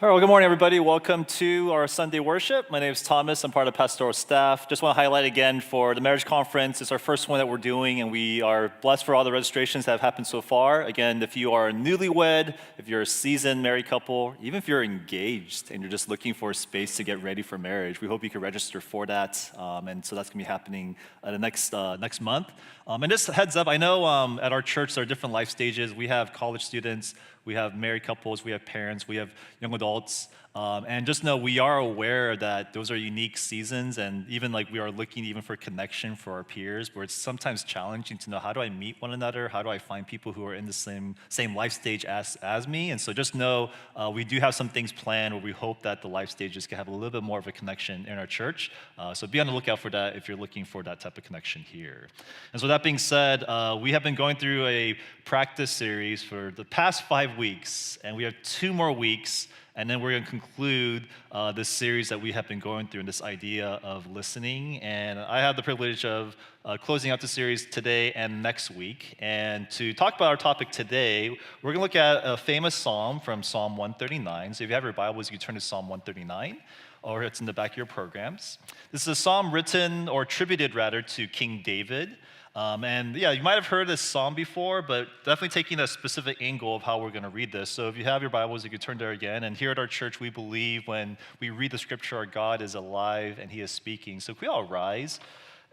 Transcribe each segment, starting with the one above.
All right, well, good morning, everybody. Welcome to our Sunday worship. My name is Thomas. I'm part of pastoral staff. Just want to highlight again for the marriage conference. It's our first one that we're doing, and we are blessed for all the registrations that have happened so far. Again, if you are newlywed, if you're a seasoned married couple, even if you're engaged and you're just looking for a space to get ready for marriage, we hope you can register for that. And so that's going to be happening the next month. And just a heads up, I know at our church there are different life stages. We have college students, we have married couples, we have parents, we have young adults. And just know we are aware that those are unique seasons, and even like we are looking even for connection for our peers, where it's sometimes challenging to know, how do I meet one another? How do I find people who are in the same life stage as me? And so just know we do have some things planned where we hope that the life stages can have a little bit more of a connection in our church. So be on the lookout for that if you're looking for that type of connection here. And so that being said, we have been going through a practice series for the past 5 weeks, and we have 2 more weeks. And then we're going to conclude this series that we have been going through, and this idea of listening. And I have the privilege of closing out the series today and next week. And to talk about our topic today, we're going to look at a famous psalm from Psalm 139. So if you have your Bibles, you can turn to Psalm 139, or it's in the back of your programs. This is a psalm written, or attributed rather, to King David. And yeah, you might have heard this psalm before, but definitely taking a specific angle of how we're going to read this. So if you have your Bibles, you can turn there again. And here at our church, we believe when we read the scripture, our God is alive and he is speaking. So can we all rise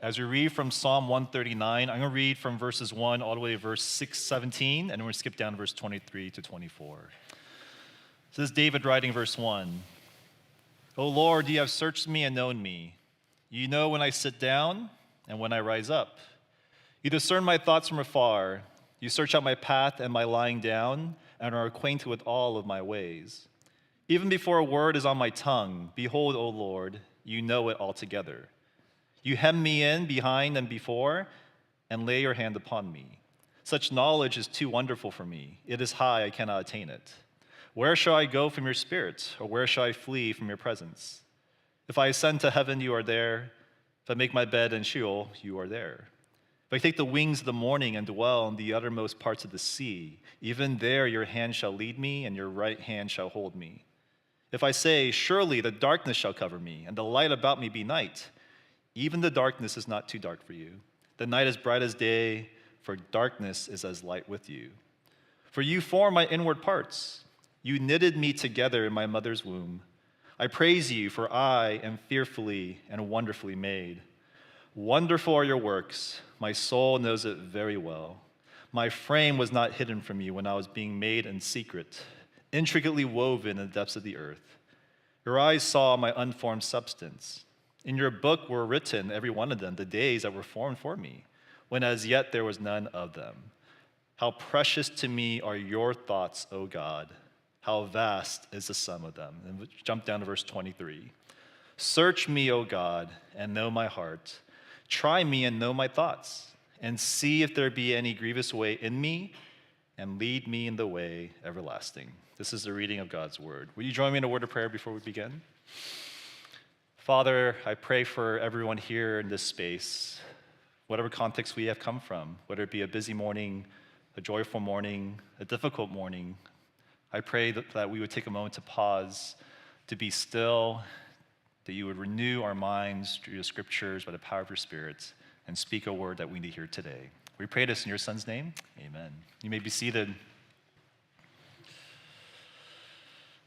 as we read from Psalm 139? I'm going to read from verses 1 all the way to verse 17, and then we're going to skip down to verse 23 to 24. So this is David writing verse 1. O Lord, you have searched me and known me. You know when I sit down and when I rise up. You discern my thoughts from afar. You search out my path and my lying down, and are acquainted with all of my ways. Even before a word is on my tongue, behold, O Lord, you know it altogether. You hem me in behind and before, and lay your hand upon me. Such knowledge is too wonderful for me. It is high, I cannot attain it. Where shall I go from your spirit, or where shall I flee from your presence? If I ascend to heaven, you are there. If I make my bed in Sheol, you are there. If I take the wings of the morning and dwell in the uttermost parts of the sea, even there your hand shall lead me, and your right hand shall hold me. If I say, surely the darkness shall cover me, and the light about me be night, even the darkness is not too dark for you. The night is bright as day, for darkness is as light with you. For you form my inward parts. You knitted me together in my mother's womb. I praise you, for I am fearfully and wonderfully made. Wonderful are your works. My soul knows it very well. My frame was not hidden from you when I was being made in secret, intricately woven in the depths of the earth. Your eyes saw my unformed substance. In your book were written, every one of them, the days that were formed for me, when as yet there was none of them. How precious to me are your thoughts, O God. How vast is the sum of them. And we'll jump down to verse 23. Search me, O God, and know my heart. Try me and know my thoughts, and see if there be any grievous way in me, and lead me in the way everlasting. This is the reading of God's word. Will you join me in a word of prayer before we begin? Father, I pray for everyone here in this space, whatever context we have come from, whether it be a busy morning, a joyful morning, a difficult morning. I pray that we would take a moment to pause, to be still, that you would renew our minds through the scriptures by the power of your Spirit, and speak a word that we need here today. We pray this in your Son's name. Amen. You may be seated.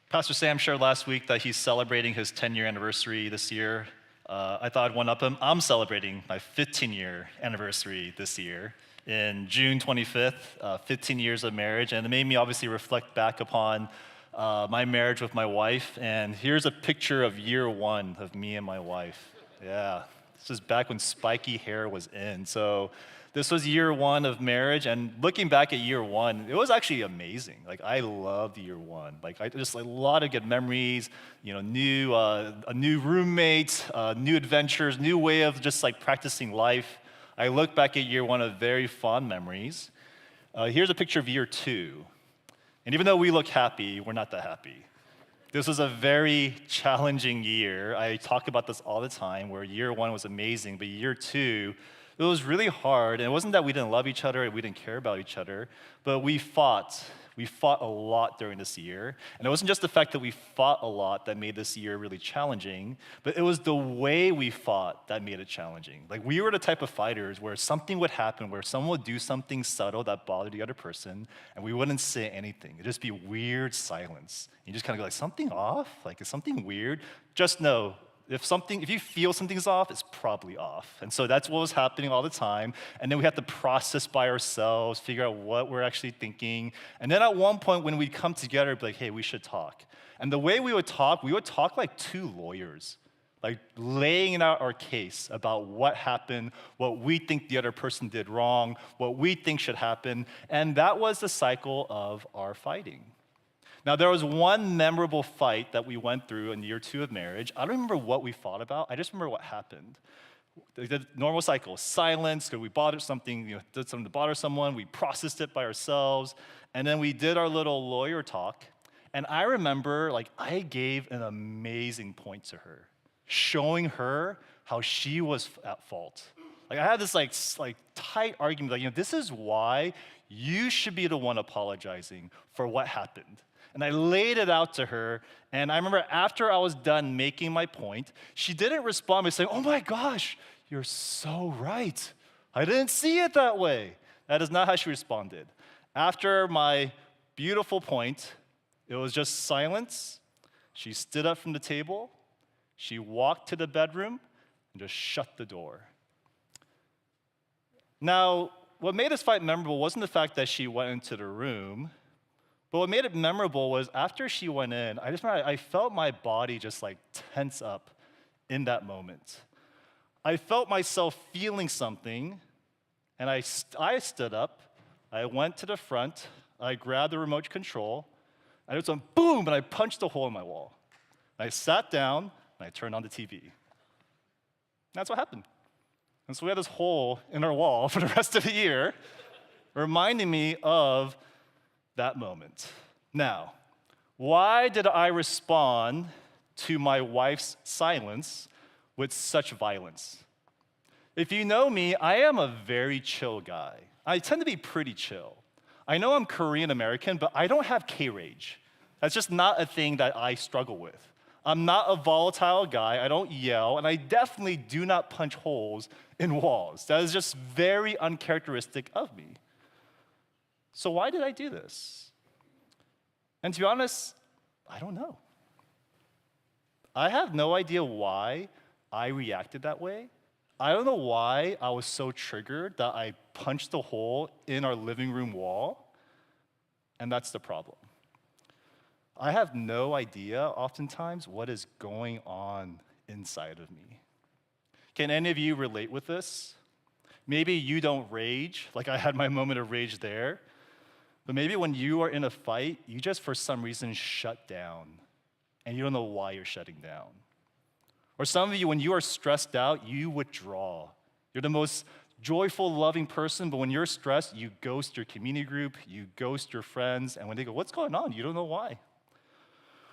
Pastor Sam shared last week that he's celebrating his 10-year anniversary this year. I thought I'd one-up him. I'm celebrating my 15-year anniversary this year. In June 25th, 15 years of marriage, and it made me obviously reflect back upon my marriage with my wife. And here's a picture of year 1 of me and my wife. Yeah, this is back when spiky hair was in. So this was year 1 of marriage, and looking back at year 1, it was actually amazing. Like, I loved year 1. Like, I just a lot of good memories. You know, a new roommate, new adventures, new way of just like practicing life. I look back at year 1 of very fond memories. Here's a picture of year 2. And even though we look happy, we're not that happy. This was a very challenging year. I talk about this all the time, where year 1 was amazing, but year 2, it was really hard. And it wasn't that we didn't love each other and we didn't care about each other, but we fought. We fought a lot during this year. And it wasn't just the fact that we fought a lot that made this year really challenging, but it was the way we fought that made it challenging. Like, we were the type of fighters where something would happen, where someone would do something subtle that bothered the other person, and we wouldn't say anything. It'd just be weird silence. You just kind of go like, something off? Like, is something weird? Just know, if you feel something's off, it's probably off. And so that's what was happening all the time. And then we had to process by ourselves, figure out what we're actually thinking. And then at one point when we'd come together, it'd be like, hey, we should talk. And the way we would talk like two lawyers, like laying out our case about what happened, what we think the other person did wrong, what we think should happen. And that was the cycle of our fighting. Now, there was one memorable fight that we went through in year 2 of marriage. I don't remember what we fought about. I just remember what happened. The normal cycle, silence, because we bothered something, did something to bother someone. We processed it by ourselves. And then we did our little lawyer talk. And I remember, I gave an amazing point to her, showing her how she was at fault. I had this tight argument, this is why you should be the one apologizing for what happened. And I laid it out to her, and I remember after I was done making my point, she didn't respond by saying, oh my gosh, you're so right. I didn't see it that way. That is not how she responded. After my beautiful point, it was just silence. She stood up from the table, she walked to the bedroom, and just shut the door. Now, what made this fight memorable wasn't the fact that she went into the room, but what made it memorable was after she went in, I felt my body just tense up in that moment. I felt myself feeling something, and I stood up, I went to the front, I grabbed the remote control, and it went boom, and I punched a hole in my wall. And I sat down, and I turned on the TV. That's what happened. And so we had this hole in our wall for the rest of the year, reminding me of that moment. Now, why did I respond to my wife's silence with such violence? If you know me, I am a very chill guy. I tend to be pretty chill. I know I'm Korean American, but I don't have K-rage. That's just not a thing that I struggle with. I'm not a volatile guy, I don't yell, and I definitely do not punch holes in walls. That is just very uncharacteristic of me. So why did I do this? And to be honest, I don't know. I have no idea why I reacted that way. I don't know why I was so triggered that I punched a hole in our living room wall, and that's the problem. I have no idea, oftentimes, what is going on inside of me. Can any of you relate with this? Maybe you don't rage, like I had my moment of rage there, but maybe when you are in a fight, you just for some reason shut down, and you don't know why you're shutting down. Or some of you, when you are stressed out, you withdraw. You're the most joyful, loving person, but when you're stressed, you ghost your community group, you ghost your friends, and when they go, what's going on? You don't know why.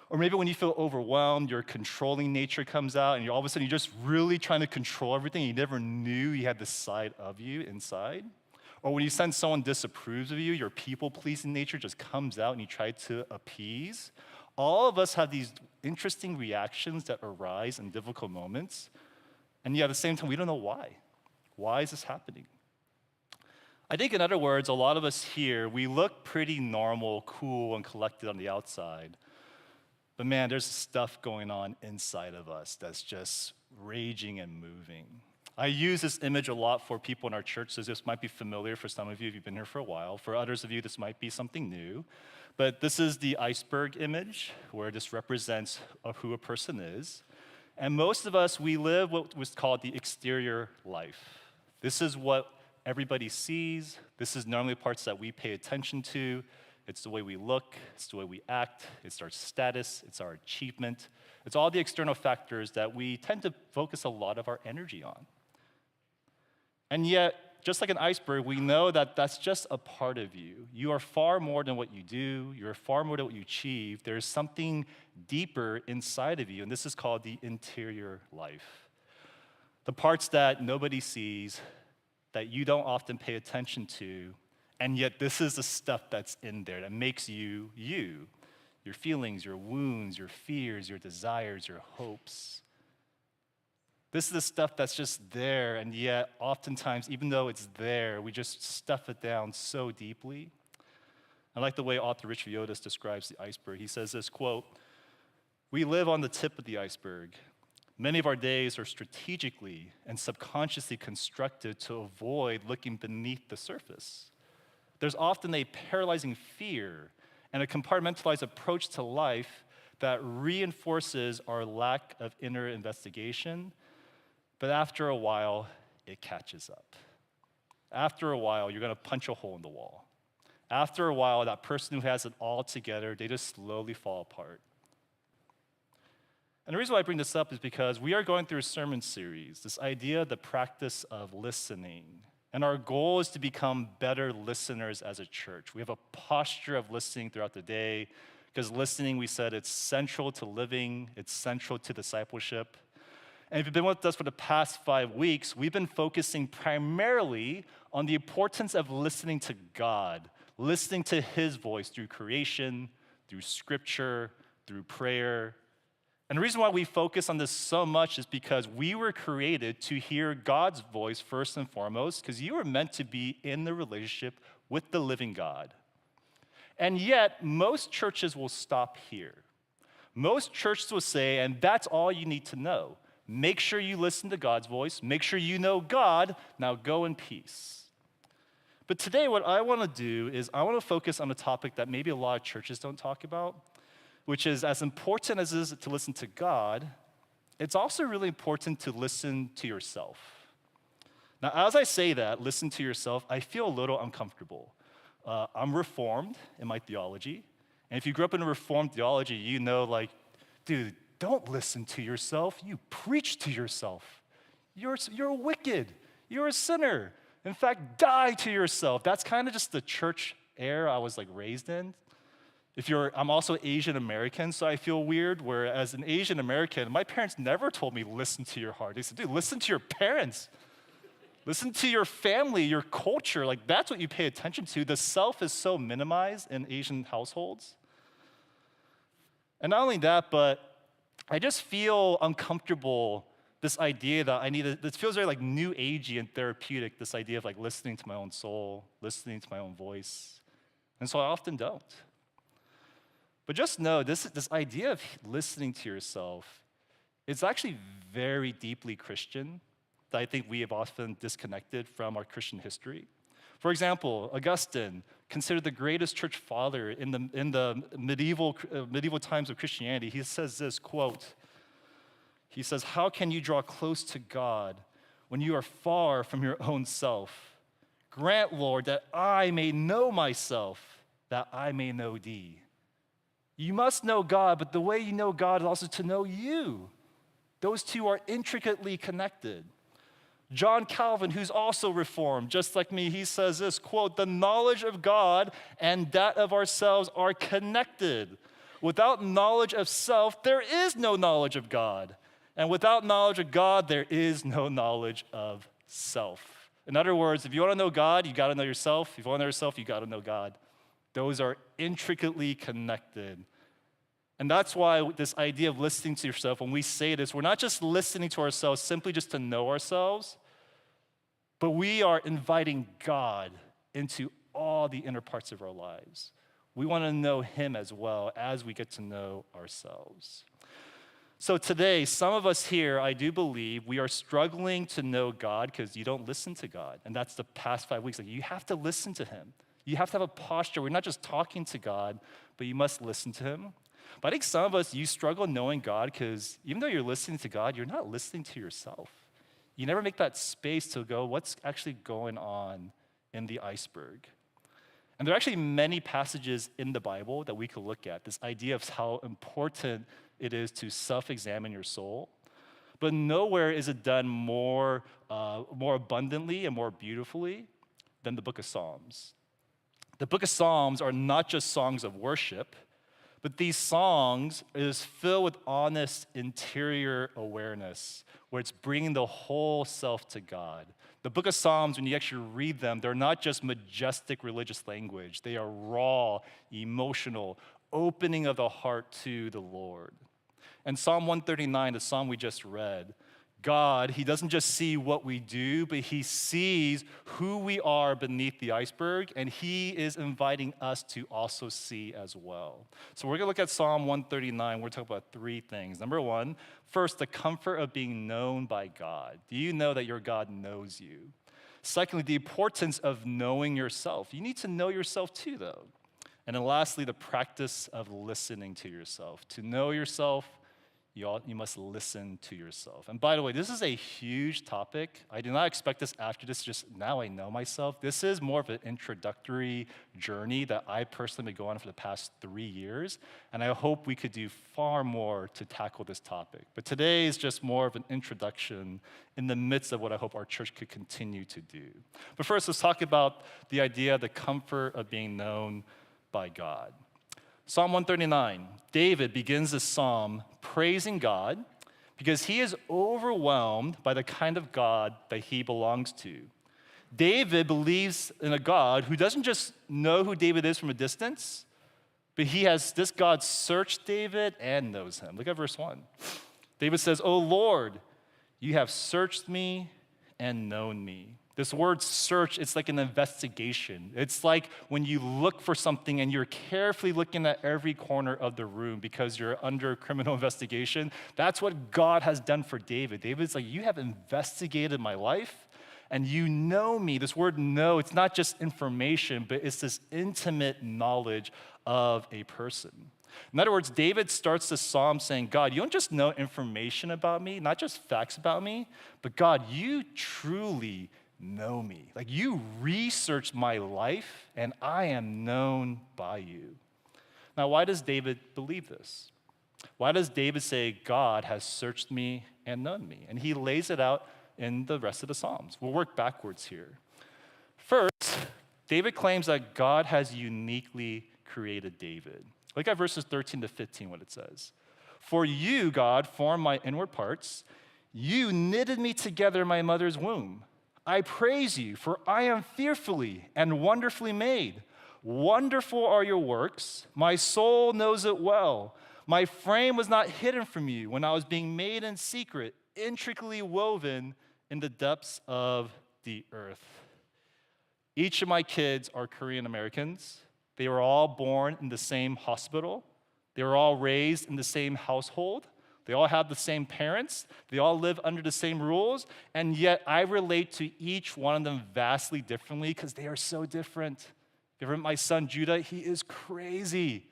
Or maybe when you feel overwhelmed, your controlling nature comes out, and all of a sudden you're just really trying to control everything. You never knew you had this side of you inside. Or when you sense someone disapproves of you, your people-pleasing nature just comes out and you try to appease. All of us have these interesting reactions that arise in difficult moments, and yet at the same time, we don't know why. Why is this happening? I think, in other words, a lot of us here, we look pretty normal, cool, and collected on the outside. But man, there's stuff going on inside of us that's just raging and moving. I use this image a lot for people in our church, so this might be familiar for some of you if you've been here for a while. For others of you, this might be something new. But this is the iceberg image, where this represents who a person is. And most of us, we live what was called the exterior life. This is what everybody sees. This is normally parts that we pay attention to. It's the way we look, it's the way we act, it's our status, it's our achievement. It's all the external factors that we tend to focus a lot of our energy on. And yet, just like an iceberg, we know that that's just a part of you. You are far more than what you do. You're far more than what you achieve. There's something deeper inside of you, and this is called the interior life. The parts that nobody sees, that you don't often pay attention to, And yet this is the stuff that's in there that makes you, you. Your feelings, your wounds, your fears, your desires, your hopes. This is the stuff that's just there, and yet oftentimes, even though it's there, we just stuff it down so deeply. I like the way author Rich Viotis describes the iceberg. He says this, quote, "We live on the tip of the iceberg. Many of our days are strategically and subconsciously constructed to avoid looking beneath the surface. There's often a paralyzing fear and a compartmentalized approach to life that reinforces our lack of inner investigation, but after a while, it catches up. After a while, you're gonna punch a hole in the wall. After a while, that person who has it all together, they just slowly fall apart." And the reason why I bring this up is because we are going through a sermon series, this idea, the practice of listening. And our goal is to become better listeners as a church. We have a posture of listening throughout the day, because listening, we said, it's central to living, it's central to discipleship. And if you've been with us for the past 5 weeks, we've been focusing primarily on the importance of listening to God, listening to His voice through creation, through scripture, through prayer. And the reason why we focus on this so much is because we were created to hear God's voice first and foremost, because you were meant to be in the relationship with the living God. And yet, most churches will stop here. Most churches will say, and that's all you need to know. Make sure you listen to God's voice. Make sure you know God. Now go in peace. But today, what I want to do is I want to focus on a topic that maybe a lot of churches don't talk about, which is as important as it is to listen to God, it's also really important to listen to yourself. Now, as I say that, listen to yourself, I feel a little uncomfortable. I'm Reformed in my theology, and if you grew up in a Reformed theology, you know, like, dude, don't listen to yourself, you preach to yourself. You're wicked, you're a sinner. In fact, die to yourself. That's kind of just the church air I was like raised in. I'm also Asian American, so I feel weird, where as an Asian American, my parents never told me, listen to your heart. They said, dude, listen to your parents. Listen to your family, your culture. Like, that's what you pay attention to. The self is so minimized in Asian households. And not only that, but I just feel uncomfortable, this idea that this feels very like new agey and therapeutic, this idea of like listening to my own soul, listening to my own voice. And so I often don't. But just know, this idea of listening to yourself is actually very deeply Christian, that I think we have often disconnected from our Christian history. For example, Augustine, considered the greatest church father in the medieval times of Christianity, he says this, quote, he says, "How can you draw close to God when you are far from your own self? Grant, Lord, that I may know myself, that I may know thee." You must know God, but the way you know God is also to know you. Those two are intricately connected. John Calvin, who's also Reformed, just like me, he says this, quote, "The knowledge of God and that of ourselves are connected. Without knowledge of self, there is no knowledge of God. And without knowledge of God, there is no knowledge of self." In other words, if you want to know God, you got to know yourself. If you want to know yourself, you got to know God. Those are intricately connected. And that's why this idea of listening to yourself, when we say this, we're not just listening to ourselves simply just to know ourselves, but we are inviting God into all the inner parts of our lives. We want to know Him as well as we get to know ourselves. So today, some of us here, I do believe, we are struggling to know God because you don't listen to God. And that's the past 5 weeks. Like, you have to listen to Him. You have to have a posture. We're not just talking to God, but you must listen to Him. But I think some of us, you struggle knowing God because even though you're listening to God, you're not listening to yourself. You never make that space to go, what's actually going on in the iceberg? And there are actually many passages in the Bible that we could look at, this idea of how important it is to self-examine your soul. But nowhere is it done more abundantly and more beautifully than the book of Psalms. The book of Psalms are not just songs of worship, But these songs is filled with honest interior awareness, where it's bringing the whole self to God. The book of Psalms, when you actually read them, they're not just majestic religious language. They are raw, emotional, opening of the heart to the Lord. And Psalm 139, the psalm we just read, God, he doesn't just see what we do, but he sees who we are beneath the iceberg, and he is inviting us to also see as well. So we're going to look at Psalm 139. We're talking about three things. Number one, first, the comfort of being known by God. Do you know that your God knows you? Secondly, the importance of knowing yourself. You need to know yourself too, though. And then lastly, the practice of listening to yourself. To know yourself, you must listen to yourself. And by the way, this is a huge topic. I do not expect this after this, just now I know myself. This is more of an introductory journey that I personally been going on for the past 3 years. And I hope we could do far more to tackle this topic. But today is just more of an introduction in the midst of what I hope our church could continue to do. But first, let's talk about the idea, the comfort of being known by God. Psalm 139, David begins this psalm praising God because he is overwhelmed by the kind of God that he belongs to. David believes in a God who doesn't just know who David is from a distance, but this God searched David and knows him. Look at verse 1. David says, "O Lord, you have searched me and known me." This word search, it's like an investigation. It's like when you look for something and you're carefully looking at every corner of the room because you're under criminal investigation. That's what God has done for David. David's like, you have investigated my life and you know me. This word know, it's not just information, but it's this intimate knowledge of a person. In other words, David starts the psalm saying, God, you don't just know information about me, not just facts about me, but God, you truly know me. Like you researched my life and I am known by you. Now, why does David believe this? Why does David say, God has searched me and known me? And he lays it out in the rest of the Psalms. We'll work backwards here. First, David claims that God has uniquely created David. Look at verses 13 to 15, what it says. For you, God, formed my inward parts. You knitted me together in my mother's womb. I praise you, for I am fearfully and wonderfully made. Wonderful are your works. My soul knows it well. My frame was not hidden from you when I was being made in secret, intricately woven in the depths of the earth. Each of my kids are Korean Americans. They were all born in the same hospital. They were all raised in the same household. They all have the same parents. They all live under the same rules. And yet I relate to each one of them vastly differently because they are so different. If you ever met my son Judah, he is crazy.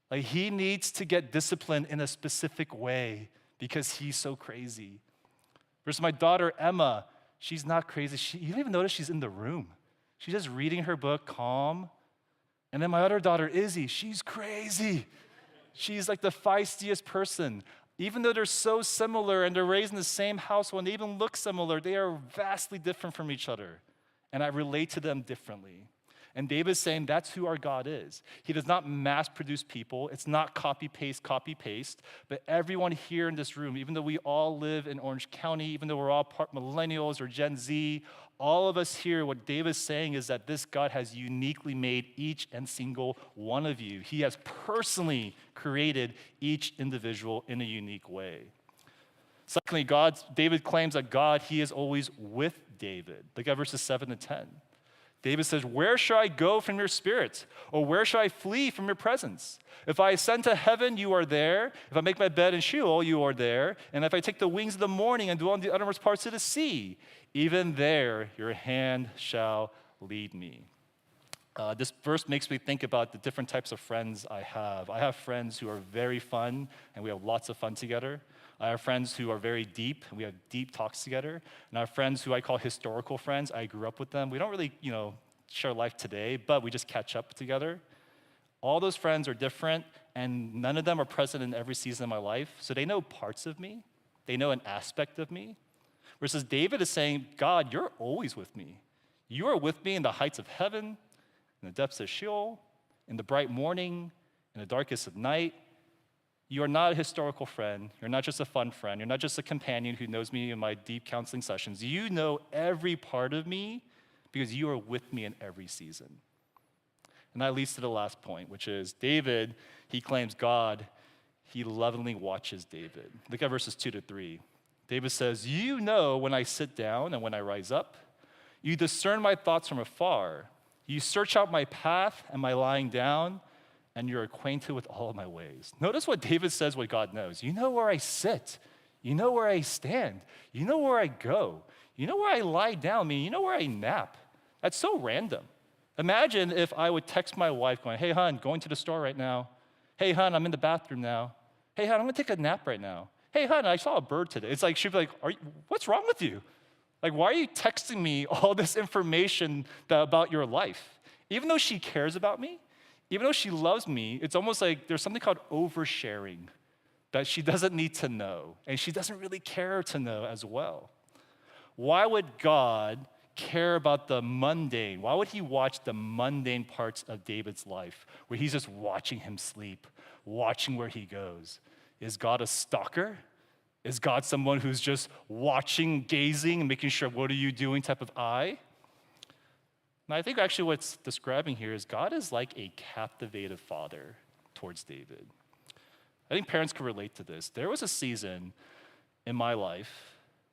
Like he needs to get disciplined in a specific way because he's so crazy. Versus my daughter Emma, she's not crazy. You don't even notice she's in the room. She's just reading her book, calm. And then my other daughter Izzy, she's crazy. She's like the feistiest person. Even though they're so similar and they're raised in the same household and they even look similar, they are vastly different from each other. And I relate to them differently. And David's saying that's who our God is. He does not mass produce people. It's not copy, paste. But everyone here in this room, even though we all live in Orange County, even though we're all part millennials or Gen Z, all of us here, what David's saying is that this God has uniquely made each and single one of you. He has personally created each individual in a unique way. Secondly, David claims that God, he is always with David. Look at verses 7 to 10. David says, where shall I go from your spirit? Or where shall I flee from your presence? If I ascend to heaven, you are there. If I make my bed in Sheol, you are there. And if I take the wings of the morning and dwell in the uttermost parts of the sea, even there your hand shall lead me. This verse makes me think about the different types of friends I have. I have friends who are very fun, and we have lots of fun together. I have friends who are very deep, and we have deep talks together. And I have friends who I call historical friends. I grew up with them. We don't really, share life today, but we just catch up together. All those friends are different, and none of them are present in every season of my life. So they know parts of me. They know an aspect of me. Versus David is saying, God, you're always with me. You are with me in the heights of heaven, in the depths of Sheol, in the bright morning, in the darkest of night. You are not a historical friend. You're not just a fun friend. You're not just a companion who knows me in my deep counseling sessions. You know every part of me because you are with me in every season. And that leads to the last point, which is David, he claims God, he lovingly watches David. Look at verses 2-3. David says, you know when I sit down and when I rise up. You discern my thoughts from afar. You search out my path and my lying down, and you're acquainted with all of my ways. Notice what David says what God knows. You know where I sit. You know where I stand. You know where I go. You know where I lie down. I mean, you know where I nap. That's so random. Imagine if I would text my wife going, hey, hon, going to the store right now. Hey, hon, I'm in the bathroom now. Hey, hon, I'm gonna take a nap right now. Hey, hon, I saw a bird today. It's like, she'd be like, what's wrong with you? Like, why are you texting me all this information about your life? Even though she cares about me, even though she loves me, it's almost like there's something called oversharing that she doesn't need to know, and she doesn't really care to know as well. Why would God care about the mundane? Why would he watch the mundane parts of David's life where he's just watching him sleep, watching where he goes? Is God a stalker? Is God someone who's just watching, gazing, and making sure, what are you doing type of eye? And I think actually what's describing here is God is like a captivated father towards David. I think parents can relate to this. There was a season in my life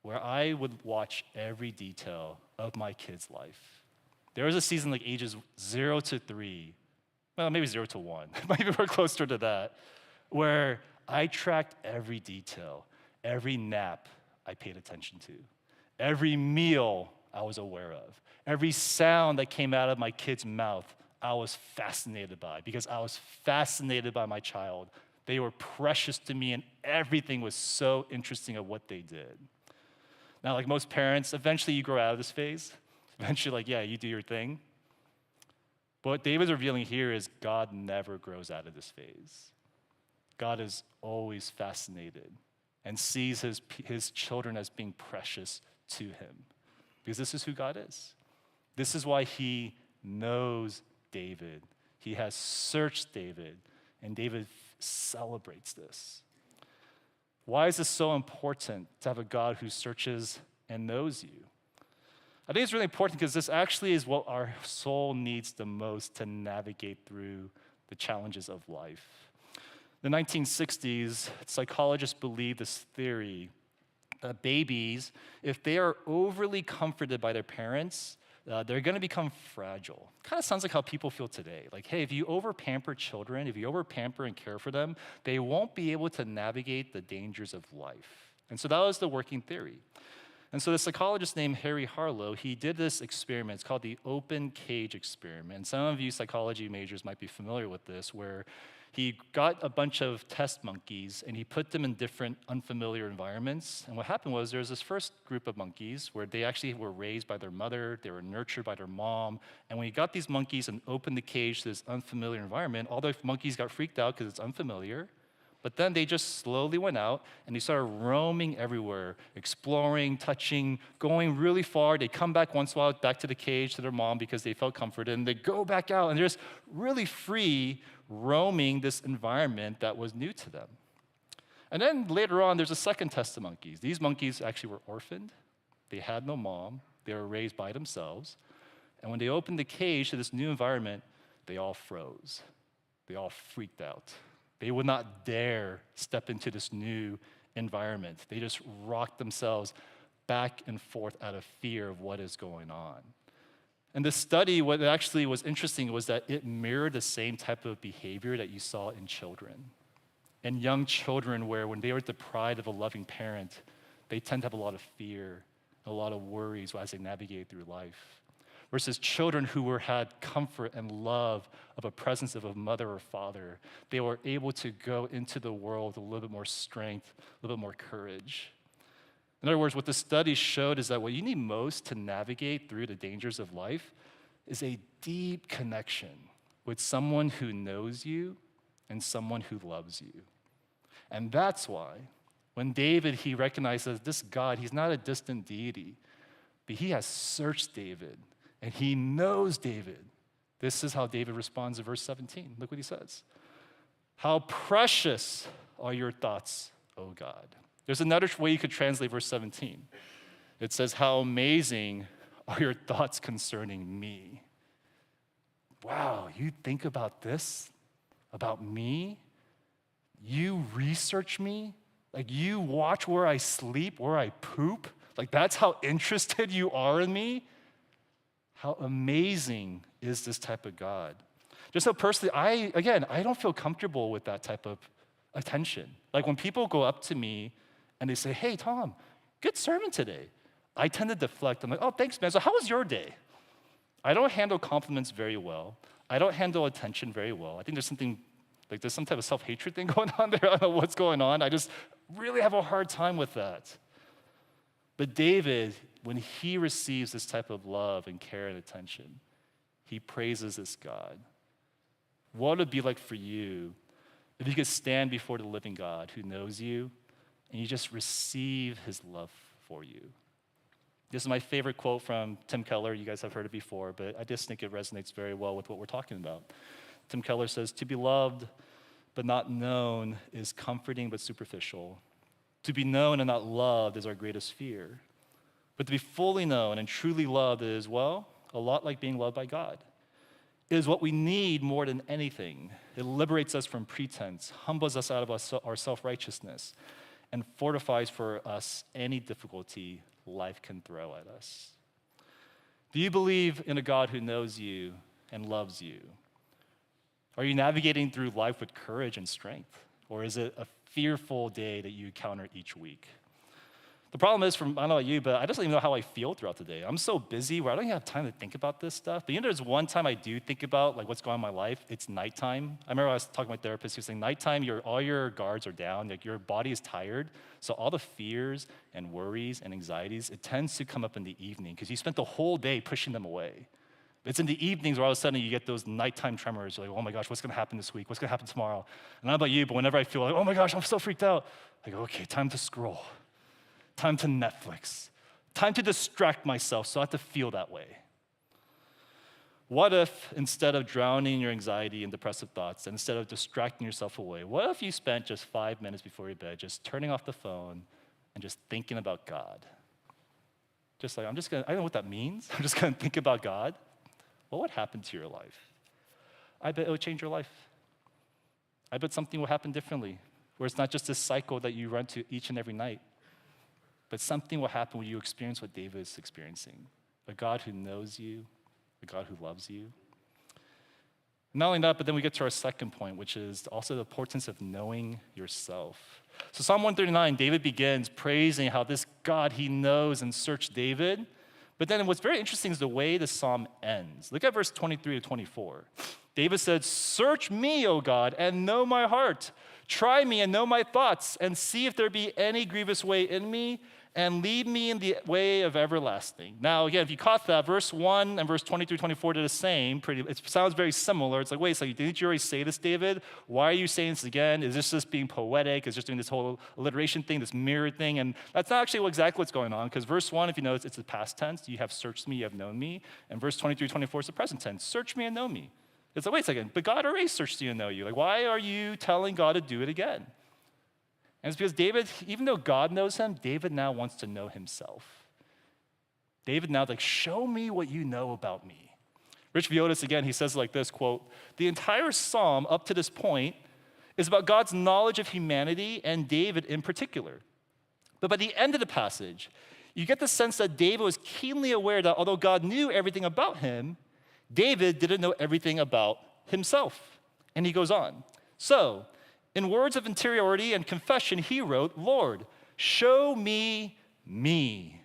where I would watch every detail of my kid's life. There was a season like ages 0-3, well, maybe 0-1, maybe we're closer to that, where I tracked every detail, every nap I paid attention to, every meal I was aware of, every sound that came out of my kid's mouth, I was fascinated by because I was fascinated by my child. They were precious to me, and everything was so interesting of what they did. Now, like most parents, eventually you grow out of this phase. Eventually, like, yeah, you do your thing. But what David's revealing here is God never grows out of this phase. God is always fascinated and sees his children as being precious to him because this is who God is. This is why he knows David. He has searched David, and David celebrates this. Why is this so important to have a God who searches and knows you? I think it's really important because this actually is what our soul needs the most to navigate through the challenges of life. In the 1960s, psychologists believed this theory that babies, if they are overly comforted by their parents, they're going to become fragile. Kind of sounds like how people feel today. Like, hey, if you over-pamper children, if you over-pamper and care for them, they won't be able to navigate the dangers of life. And so that was the working theory. And so the psychologist named Harry Harlow, he did this experiment. It's called the open cage experiment. And some of you psychology majors might be familiar with this, where he got a bunch of test monkeys and he put them in different unfamiliar environments. And what happened was there was this first group of monkeys where they actually were raised by their mother, they were nurtured by their mom. And when he got these monkeys and opened the cage to this unfamiliar environment, all the monkeys got freaked out because it's unfamiliar. But then they just slowly went out and they started roaming everywhere, exploring, touching, going really far. They'd come back once in a while back to the cage to their mom because they felt comforted. And they'd go back out and they're just really free, roaming this environment that was new to them. And then later on, there's a second test of monkeys. These monkeys actually were orphaned. They had no mom. They were raised by themselves. And when they opened the cage to this new environment, they all froze. They all freaked out. They would not dare step into this new environment. They just rocked themselves back and forth out of fear of what is going on. And this study, what actually was interesting was that it mirrored the same type of behavior that you saw in children. In young children, where when they were deprived of a loving parent, they tend to have a lot of fear, a lot of worries as they navigate through life. Versus children who had comfort and love of a presence of a mother or father, they were able to go into the world with a little bit more strength, a little bit more courage. In other words, what the study showed is that what you need most to navigate through the dangers of life is a deep connection with someone who knows you and someone who loves you. And that's why when David, he recognizes this God, he's not a distant deity, but he has searched David and he knows David. This is how David responds in verse 17. Look what he says. How precious are your thoughts, O God. There's another way you could translate verse 17. It says, how amazing are your thoughts concerning me. Wow, you think about this, about me? You research me? Like you watch where I sleep, where I poop? Like that's how interested you are in me? How amazing is this type of God? Just so personally, I don't feel comfortable with that type of attention. Like when people go up to me and they say, hey, Tom, good sermon today. I tend to deflect. I'm like, oh, thanks, man. So how was your day? I don't handle compliments very well. I don't handle attention very well. I think there's some type of self-hatred thing going on there. I don't know what's going on. I just really have a hard time with that. But David, when he receives this type of love and care and attention, he praises this God. What would it be like for you if you could stand before the living God who knows you and you just receive his love for you? This is my favorite quote from Tim Keller. You guys have heard it before, but I just think it resonates very well with what we're talking about. Tim Keller says, to be loved but not known is comforting but superficial. To be known and not loved is our greatest fear. But to be fully known and truly loved is, well, a lot like being loved by God. It is what we need more than anything. It liberates us from pretense, humbles us out of our self-righteousness, and fortifies for us any difficulty life can throw at us. Do you believe in a God who knows you and loves you? Are you navigating through life with courage and strength? Or is it a fearful day that you encounter each week? The problem is, I don't know about you, but I just don't even know how I feel throughout the day. I'm so busy where I don't even have time to think about this stuff. But there's one time I do think about like what's going on in my life. It's nighttime. I remember I was talking to my therapist. He was saying, nighttime, all your guards are down. Like your body is tired. So all the fears and worries and anxieties, it tends to come up in the evening because you spent the whole day pushing them away. It's in the evenings where all of a sudden you get those nighttime tremors. You're like, oh my gosh, what's going to happen this week? What's going to happen tomorrow? And I don't know about you, but whenever I feel like, oh my gosh, I'm so freaked out, I go, okay, time to scroll. Time to Netflix. Time to distract myself so I have to feel that way. What if instead of drowning your anxiety and depressive thoughts, and instead of distracting yourself away, what if you spent just 5 minutes before your bed just turning off the phone and just thinking about God? Just like, I don't know what that means. I'm just going to think about God. What would happen to your life? I bet it would change your life. I bet something will happen differently, where it's not just this cycle that you run to each and every night, but something will happen when you experience what David is experiencing, a God who knows you, a God who loves you. Not only that, but then we get to our second point, which is also the importance of knowing yourself. So Psalm 139, David begins praising how this God he knows and searched David. But then what's very interesting is the way the psalm ends. Look at verse 23 to 24. David said, search me, O God, and know my heart. Try me and know my thoughts, and see if there be any grievous way in me, and lead me in the way of everlasting. Now, again, if you caught that, verse 1 and verse 23, 24 are the same. It sounds very similar. It's like, wait, so didn't you already say this, David? Why are you saying this again? Is this just being poetic? Is just doing this whole alliteration thing, this mirror thing? And that's not actually exactly what's going on, because verse 1, if you notice, it's the past tense. You have searched me, you have known me. And verse 23, 24 is the present tense. Search me and know me. It's like, wait a second, but God already searched you and know you. Like, why are you telling God to do it again? And it's because David, even though God knows him, David now wants to know himself. David now is like, show me what you know about me. Rich Viotis, again, he says it like this, quote, the entire psalm up to this point is about God's knowledge of humanity and David in particular. But by the end of the passage, you get the sense that David was keenly aware that although God knew everything about him, David didn't know everything about himself. And he goes on. So, in words of interiority and confession, he wrote, Lord, show me me.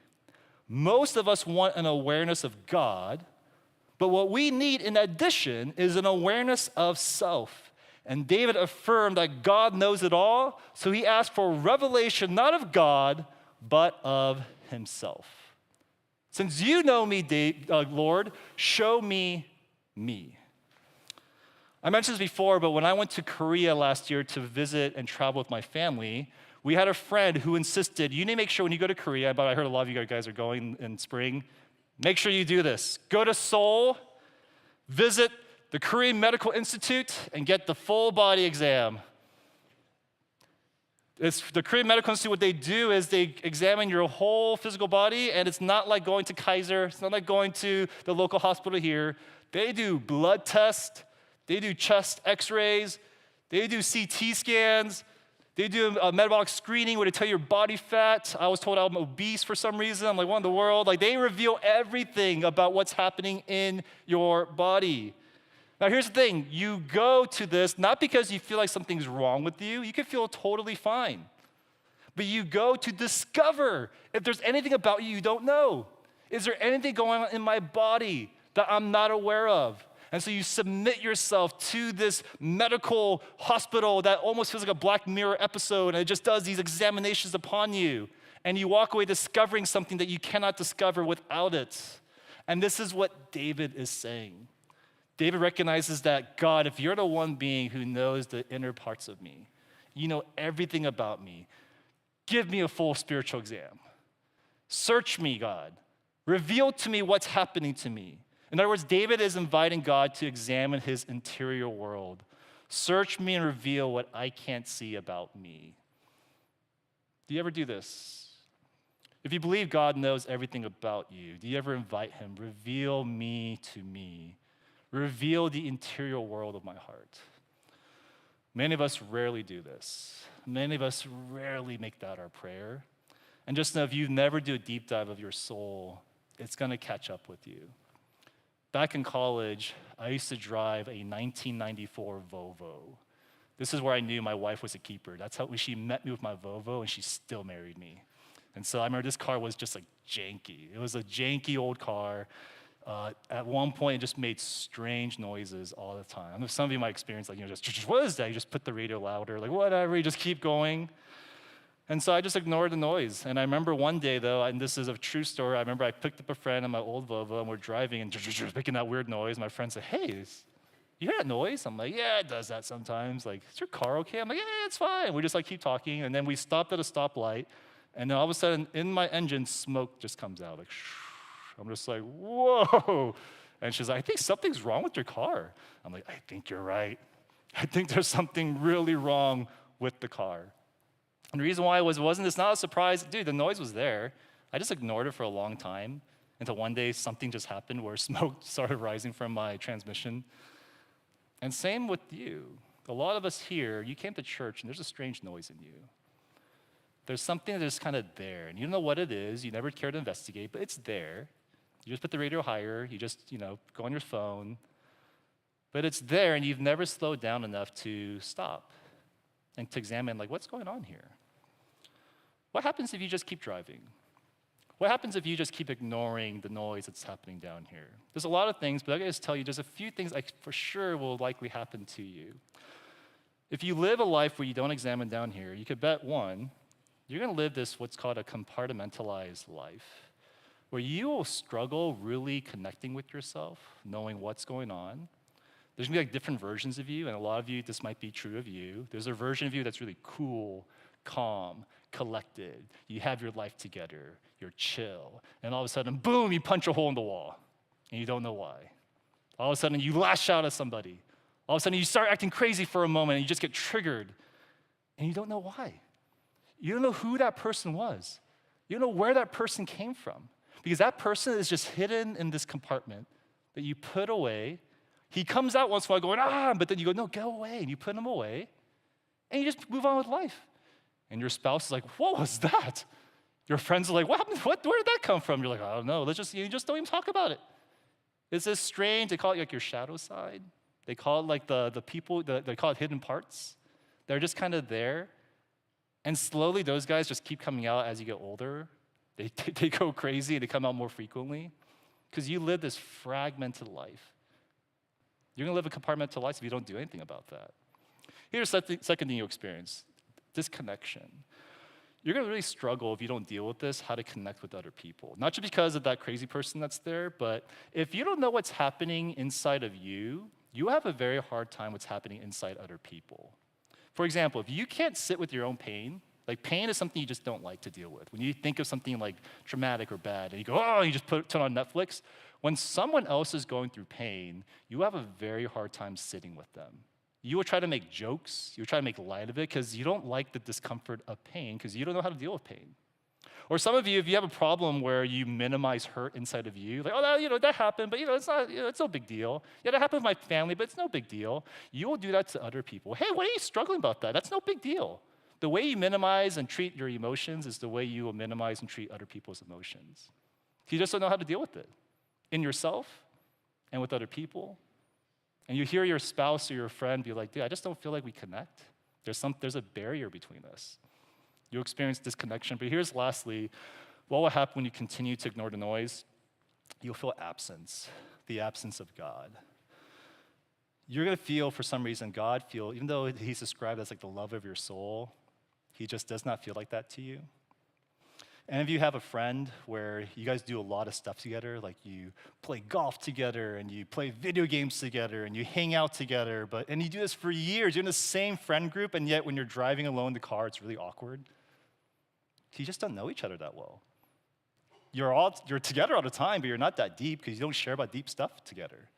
Most of us want an awareness of God, but what we need in addition is an awareness of self. And David affirmed that God knows it all, so he asked for revelation not of God, but of himself. Since you know me, Lord, show me me. I mentioned this before, but when I went to Korea last year to visit and travel with my family, we had a friend who insisted, you need to make sure when you go to Korea, but I heard a lot of you guys are going in spring, make sure you do this. Go to Seoul, visit the Korean Medical Institute and get the full body exam. The Korean Medical Institute, what they do is they examine your whole physical body, and it's not like going to Kaiser, it's not like going to the local hospital here. They do blood tests, they do chest x-rays, they do CT scans, they do a metabolic screening where they tell you your body fat. I was told I'm obese for some reason. I'm like, what in the world? Like, they reveal everything about what's happening in your body. Now, here's the thing. You go to this not because you feel like something's wrong with you. You can feel totally fine. But you go to discover if there's anything about you you don't know. Is there anything going on in my body that I'm not aware of? And so you submit yourself to this medical hospital that almost feels like a Black Mirror episode, and it just does these examinations upon you. And you walk away discovering something that you cannot discover without it. And this is what David is saying. David recognizes that, God, if you're the one being who knows the inner parts of me, you know everything about me, give me a full spiritual exam. Search me, God. Reveal to me what's happening to me. In other words, David is inviting God to examine his interior world. Search me and reveal what I can't see about me. Do you ever do this? If you believe God knows everything about you, do you ever invite him, reveal me to me? Reveal the interior world of my heart. Many of us rarely do this. Many of us rarely make that our prayer. And just know if you never do a deep dive of your soul, it's going to catch up with you. Back in college, I used to drive a 1994 Volvo. This is where I knew my wife was a keeper. That's how she met me with my Volvo, and she still married me. And so I remember this car was just like janky. It was a janky old car. At one point, it just made strange noises all the time. I know some of you might experience, like, just what is that? You just put the radio louder, like whatever, you just keep going. And so I just ignored the noise. And I remember one day, though, and this is a true story, I remember I picked up a friend in my old Volvo, and we're driving, and making that weird noise. My friend said, hey, you hear that noise? I'm like, yeah, it does that sometimes. Like, is your car okay? I'm like, yeah, it's fine. We just like keep talking, and then we stopped at a stoplight, and then all of a sudden, in my engine, smoke just comes out, like, I'm just like, whoa. And she's like, I think something's wrong with your car. I'm like, I think you're right. I think there's something really wrong with the car. And the reason why it's not a surprise. Dude, the noise was there. I just ignored it for a long time until one day something just happened where smoke started rising from my transmission. And same with you. A lot of us here, you came to church and there's a strange noise in you. There's something that's kind of there, and you don't know what it is. You never care to investigate, but it's there. You just put the radio higher. You just, go on your phone. But it's there, and you've never slowed down enough to stop and to examine, like, what's going on here? What happens if you just keep driving? What happens if you just keep ignoring the noise that's happening down here? There's a lot of things, but I gotta just tell you, there's a few things for sure will likely happen to you. If you live a life where you don't examine down here, you could bet, one, you're gonna live this what's called a compartmentalized life, where you will struggle really connecting with yourself, knowing what's going on. There's gonna be like different versions of you, and a lot of you, this might be true of you. There's a version of you that's really cool, calm, collected. You have your life together, you're chill, and all of a sudden, boom, you punch a hole in the wall, and you don't know why. All of a sudden, you lash out at somebody. All of a sudden, you start acting crazy for a moment, and you just get triggered, and you don't know why. You don't know who that person was. You don't know where that person came from, because that person is just hidden in this compartment that you put away. He comes out once in a while going, but then you go, no, go away, and you put him away, and you just move on with life. And your spouse is like, what was that? Your friends are like, what happened? Where did that come from? You're like, I don't know. You just don't even talk about it. It's this strange, they call it like your shadow side. They call it like the people, they call it hidden parts. They're just kind of there. And slowly those guys just keep coming out as you get older. They go crazy and they come out more frequently because you live this fragmented life. You're gonna live a compartmental life if you don't do anything about that. Here's the second thing you experience, disconnection. You're gonna really struggle if you don't deal with this, how to connect with other people. Not just because of that crazy person that's there, but if you don't know what's happening inside of you, you have a very hard time what's happening inside other people. For example, if you can't sit with your own pain, Like pain is something you just don't like to deal with. When you think of something like traumatic or bad, and you go, oh, you just turn on Netflix. When someone else is going through pain, you have a very hard time sitting with them. You will try to make jokes, you will try to make light of it because you don't like the discomfort of pain because you don't know how to deal with pain. Or some of you, if you have a problem where you minimize hurt inside of you, like, oh, that happened, but it's not, it's no big deal. Yeah, that happened with my family, but it's no big deal. You will do that to other people. Hey, why are you struggling about that? That's no big deal. The way you minimize and treat your emotions is the way you will minimize and treat other people's emotions. You just don't know how to deal with it in yourself and with other people. And you hear your spouse or your friend be like, dude, I just don't feel like we connect. There's a barrier between us. You'll experience disconnection. But here's lastly, what will happen when you continue to ignore the noise? You'll feel absence, the absence of God. You're going to feel, for some reason, even though he's described as like the love of your soul, he just does not feel like that to you. And if you have a friend where you guys do a lot of stuff together, like you play golf together and you play video games together and you hang out together, and you do this for years, you're in the same friend group, and yet when you're driving alone in the car, it's really awkward. You just don't know each other that well. You're together all the time, but you're not that deep because you don't share about deep stuff together.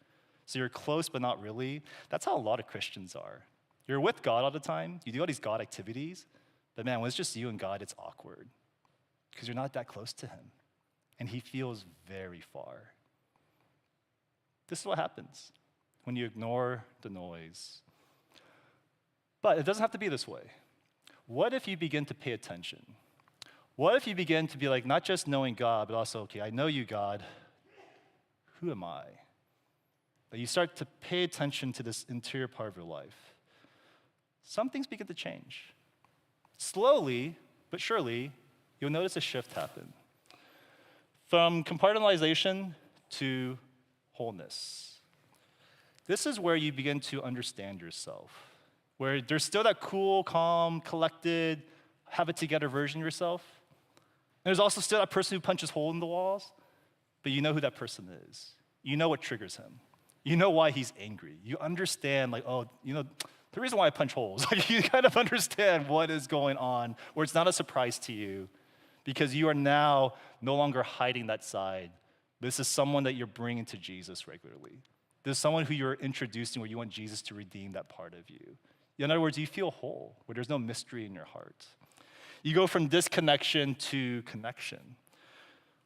So you're close, but not really. That's how a lot of Christians are. You're with God all the time. You do all these God activities, but man, when it's just you and God, it's awkward because you're not that close to him, and he feels very far. This is what happens when you ignore the noise. But it doesn't have to be this way. What if you begin to pay attention? What if you begin to be like, not just knowing God, but also, okay, I know you, God. Who am I? But you start to pay attention to this interior part of your life. Some things begin to change. Slowly, but surely, you'll notice a shift happen. From compartmentalization to wholeness. This is where you begin to understand yourself, where there's still that cool, calm, collected, have it together version of yourself. And there's also still that person who punches holes in the walls, but you know who that person is. You know what triggers him. You know why he's angry. You understand, like, oh, the reason why I punch holes. Like, you kind of understand what is going on, where it's not a surprise to you, because you are now no longer hiding that side. This is someone that you're bringing to Jesus regularly. This is someone who you're introducing where you want Jesus to redeem that part of you. In other words, you feel whole, where there's no mystery in your heart. You go from disconnection to connection,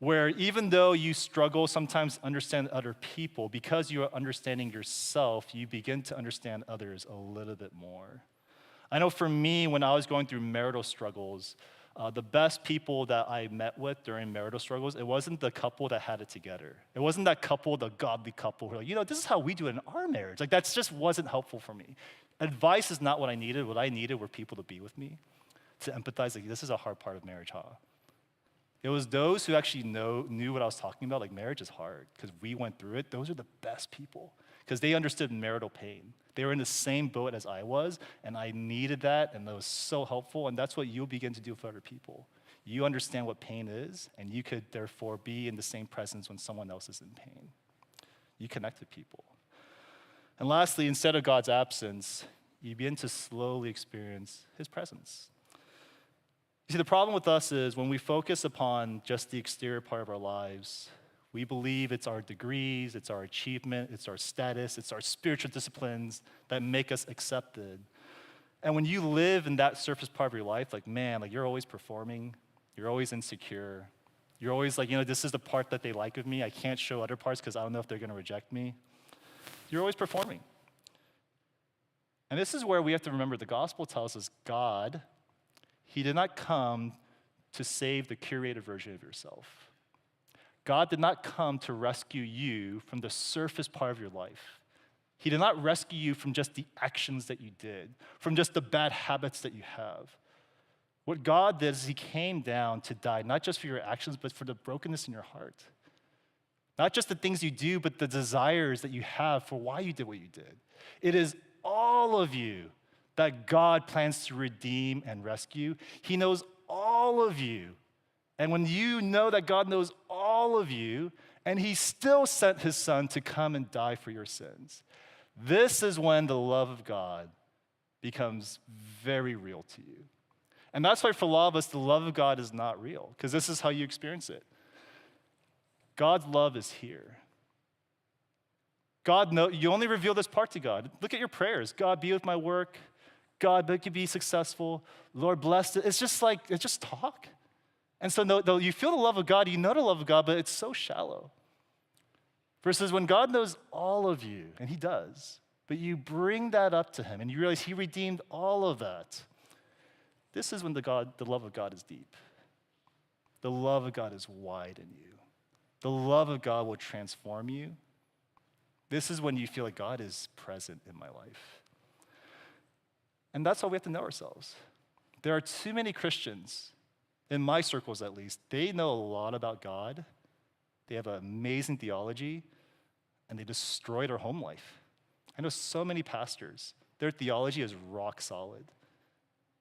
where even though you struggle sometimes to understand other people, because you are understanding yourself, you begin to understand others a little bit more. I know for me, when I was going through marital struggles, the best people that I met with during marital struggles, it wasn't the couple that had it together. It wasn't that couple, the godly couple, who were like, this is how we do it in our marriage. Like, that just wasn't helpful for me. Advice is not what I needed. What I needed were people to be with me, to empathize, like, this is a hard part of marriage, huh? It was those who actually knew what I was talking about, like, marriage is hard, because we went through it. Those are the best people, because they understood marital pain. They were in the same boat as I was, and I needed that, and that was so helpful, and that's what you'll begin to do for other people. You understand what pain is, and you could therefore be in the same presence when someone else is in pain. You connect with people. And lastly, instead of God's absence, you begin to slowly experience his presence. You see, the problem with us is when we focus upon just the exterior part of our lives, we believe it's our degrees, it's our achievement, it's our status, it's our spiritual disciplines that make us accepted. And when you live in that surface part of your life, like, man, like, you're always performing, you're always insecure, you're always like, this is the part that they like of me, I can't show other parts because I don't know if they're gonna reject me. You're always performing. And this is where we have to remember the gospel tells us God, he did not come to save the curated version of yourself. God did not come to rescue you from the surface part of your life. He did not rescue you from just the actions that you did, from just the bad habits that you have. What God did is he came down to die, not just for your actions, but for the brokenness in your heart. Not just the things you do, but the desires that you have for why you did what you did. It is all of you that God plans to redeem and rescue. He knows all of you. And when you know that God knows all of you, and he still sent his son to come and die for your sins, this is when the love of God becomes very real to you. And that's why for a lot of us, the love of God is not real, because this is how you experience it. God's love is here. You only reveal this part to God. Look at your prayers. God, be with my work. God, make it be successful. Lord, bless it. It's just talk. And so though you feel the love of God, you know the love of God, but it's so shallow. Versus when God knows all of you, and he does, but you bring that up to him and you realize he redeemed all of that. This is when the love of God is deep. The love of God is wide in you. The love of God will transform you. This is when you feel like God is present in my life. And that's how we have to know ourselves. There are too many Christians, in my circles at least, they know a lot about God. They have an amazing theology, and they destroy their home life. I know so many pastors, their theology is rock solid.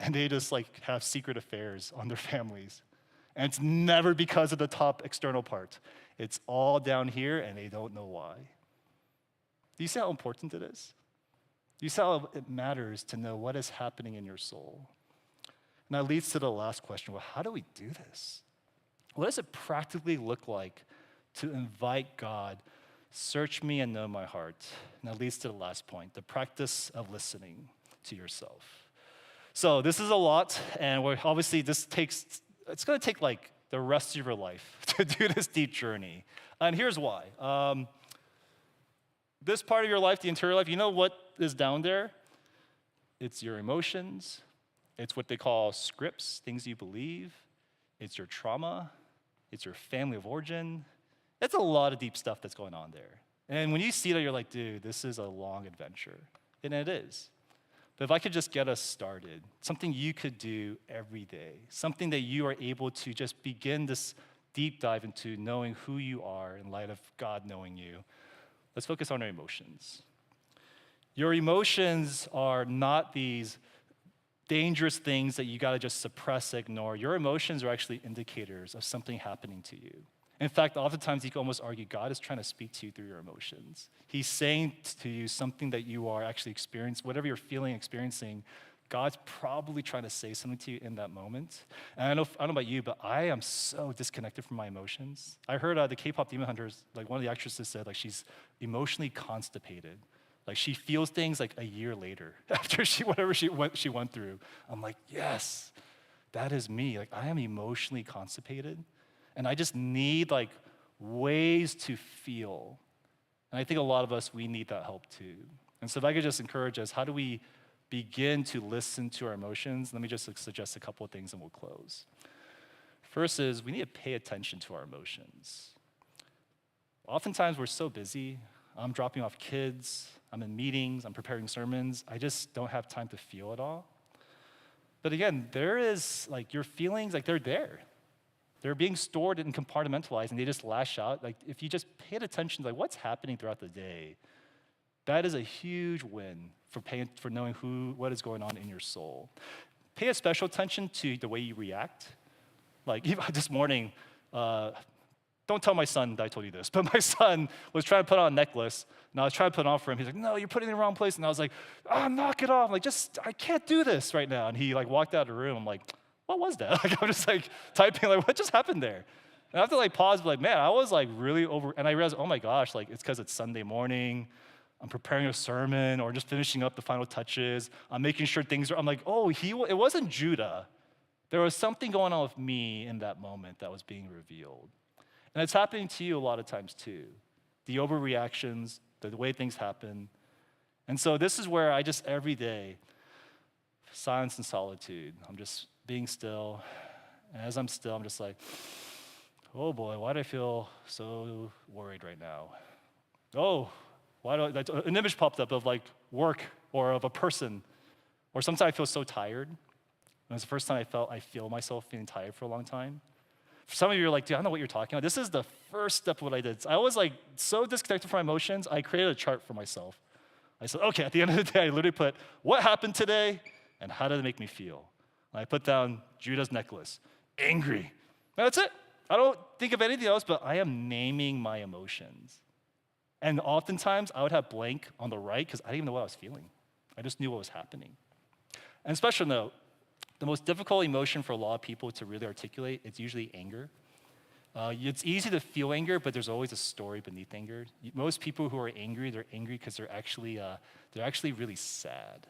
And they just have secret affairs on their families. And it's never because of the top external part. It's all down here, and they don't know why. Do you see how important it is? Do you see how it matters to know what is happening in your soul? And that leads to the last question. Well, how do we do this? What does it practically look like to invite God, search me and know my heart? And that leads to the last point, the practice of listening to yourself. So this is a lot, and obviously it's going to take the rest of your life to do this deep journey. And here's why. This part of your life, the interior life, you know what is down there? It's your emotions. It's what they call scripts, things you believe. It's your trauma. It's your family of origin. It's a lot of deep stuff that's going on there. And when you see that, you're like, dude, this is a long adventure. And it is. But if I could just get us started, something you could do every day, something that you are able to just begin this deep dive into knowing who you are in light of God knowing you. Let's focus on our emotions. Your emotions are not these dangerous things that you got to just suppress, ignore. Your emotions are actually indicators of something happening to you. In fact, oftentimes you can almost argue God is trying to speak to you through your emotions. He's saying to you something that you are actually experiencing, whatever you're feeling, experiencing, God's probably trying to say something to you in that moment. And I don't know about you, but I am so disconnected from my emotions. I heard the K-pop Demon Hunters, one of the actresses said she's emotionally constipated. She feels things a year later after whatever she went through. I'm like, yes, that is me. I am emotionally constipated. And I just need ways to feel. And I think a lot of us, we need that help too. And so if I could just encourage us, how do we begin to listen to our emotions? Let me just suggest a couple of things and we'll close. First is we need to pay attention to our emotions. Oftentimes we're so busy. I'm dropping off kids, I'm in meetings, I'm preparing sermons. I just don't have time to feel it all. But again, there is your feelings, they're there. They're being stored and compartmentalized, and they just lash out. If you just paid attention to what's happening throughout the day, that is a huge win for knowing what is going on in your soul. Pay a special attention to the way you react. This morning, don't tell my son that I told you this, but my son was trying to put on a necklace, and I was trying to put it on for him. He's like, no, you're putting it in the wrong place. And I was like, knock it off. I can't do this right now. And he walked out of the room. I'm like, what was that? I'm just typing, what just happened there? And I have to pause, man, I was really over, and I realized, oh my gosh, it's because it's Sunday morning, I'm preparing a sermon, or just finishing up the final touches, I'm making sure things are, I'm like, it wasn't Judah. There was something going on with me in that moment that was being revealed. And it's happening to you a lot of times too. The overreactions, the way things happen. And so this is where I just every day, silence and solitude, I'm just being still. And as I'm still, I'm just like, oh boy, why do I feel so worried right now? Oh, an image popped up of work or of a person. Or sometimes I feel so tired. And it's the first time I feel myself feeling tired for a long time. For some of you are like, dude, I don't know what you're talking about. This is the first step of what I did. I was so disconnected from my emotions, I created a chart for myself. I said, okay, at the end of the day, I literally put, what happened today and how did it make me feel? And I put down Judah's necklace, angry. And that's it. I don't think of anything else, but I am naming my emotions. And oftentimes, I would have blank on the right because I didn't even know what I was feeling. I just knew what was happening. And special note, The most difficult emotion for a lot of people to really articulate is usually anger. It's easy to feel anger, but there's always a story beneath anger. Most people who are angry, they're angry because they're actually really sad.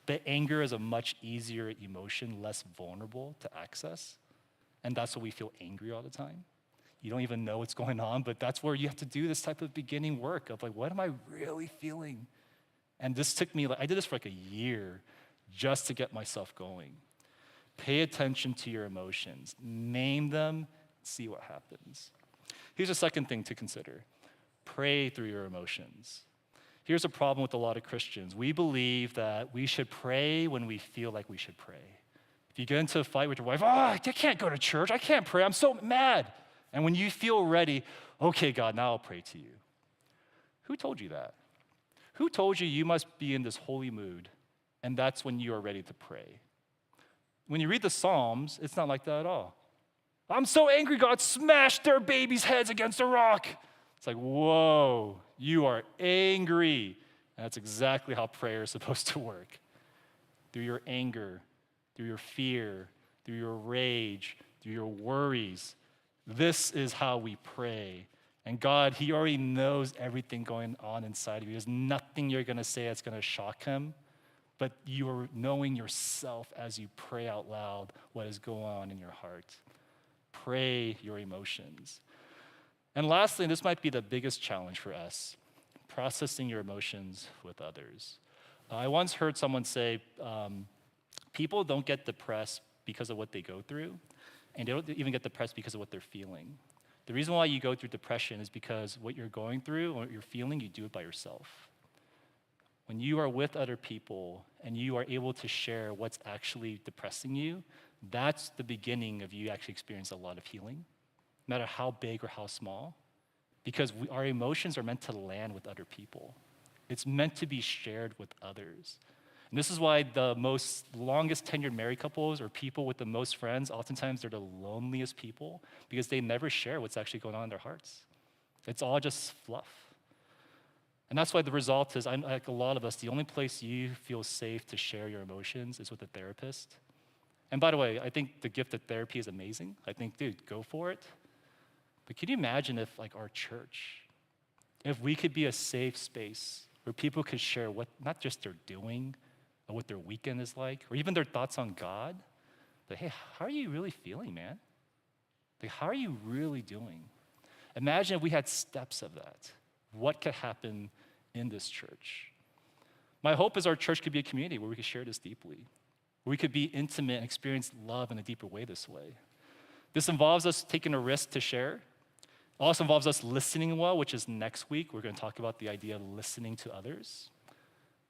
But anger is a much easier emotion, less vulnerable to access. And that's why we feel angry all the time. You don't even know what's going on, but that's where you have to do this type of beginning work of like, what am I really feeling? And this took me, I did this for like a year just to get myself going. Pay attention to your emotions, name them, see what happens. Here's a second thing to consider. Pray through your emotions. Here's a problem with a lot of Christians. We believe that we should pray when we feel like we should pray. If you get into a fight with your wife, I can't go to church, I can't pray, I'm so mad. And when you feel ready, okay, God, now I'll pray to you. Who told you that? Who told you you must be in this holy mood, and that's when you are ready to pray? When you read the Psalms, it's not like that at all. I'm so angry, God, smash their babies' heads against a rock. It's like, whoa, you are angry. And that's exactly how prayer is supposed to work. Through your anger, through your fear, through your rage, through your worries. This is how we pray. And God, He already knows everything going on inside of you. There's nothing you're going to say that's going to shock Him, but you are knowing yourself as you pray out loud what is going on in your heart. Pray your emotions. And lastly, and this might be the biggest challenge for us, processing your emotions with others. I once heard someone say, people don't get depressed because of what they go through, and they don't even get depressed because of what they're feeling. The reason why you go through depression is because what you're going through, or what you're feeling, you do it by yourself. When you are with other people and you are able to share what's actually depressing you, that's the beginning of you actually experiencing a lot of healing, no matter how big or how small, because our emotions are meant to land with other people. It's meant to be shared with others. And this is why the longest tenured married couples or people with the most friends, oftentimes they're the loneliest people because they never share what's actually going on in their hearts. It's all just fluff. And that's why the result is, like a lot of us, the only place you feel safe to share your emotions is with a therapist. And by the way, I think the gift of therapy is amazing. I think, dude, go for it. But can you imagine if, like our church, if we could be a safe space where people could share what, not just they're doing, or what their weekend is like, or even their thoughts on God, but hey, how are you really feeling, man? Like, how are you really doing? Imagine if we had steps of that. What could happen in this church? My hope is our church could be a community where we could share this deeply, where we could be intimate and experience love in a deeper way this way. This involves us taking a risk to share. It also involves us listening well, which is next week. We're going to talk about the idea of listening to others.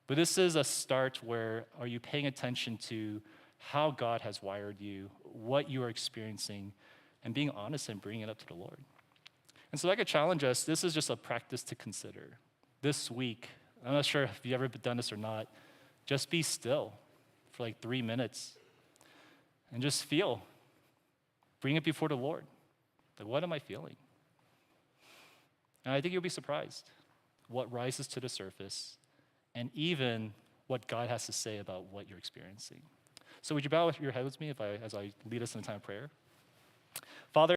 But this is a start where are you paying attention to how God has wired you, what you are experiencing, and being honest and bringing it up to the Lord. And so I could challenge us, this is just a practice to consider. This week, I'm not sure if you've ever done this or not, just be still for like 3 minutes and just feel. Bring it before the Lord. Like, what am I feeling? And I think you'll be surprised what rises to the surface and even what God has to say about what you're experiencing. So would you bow your head with me as I lead us in a time of prayer? Father,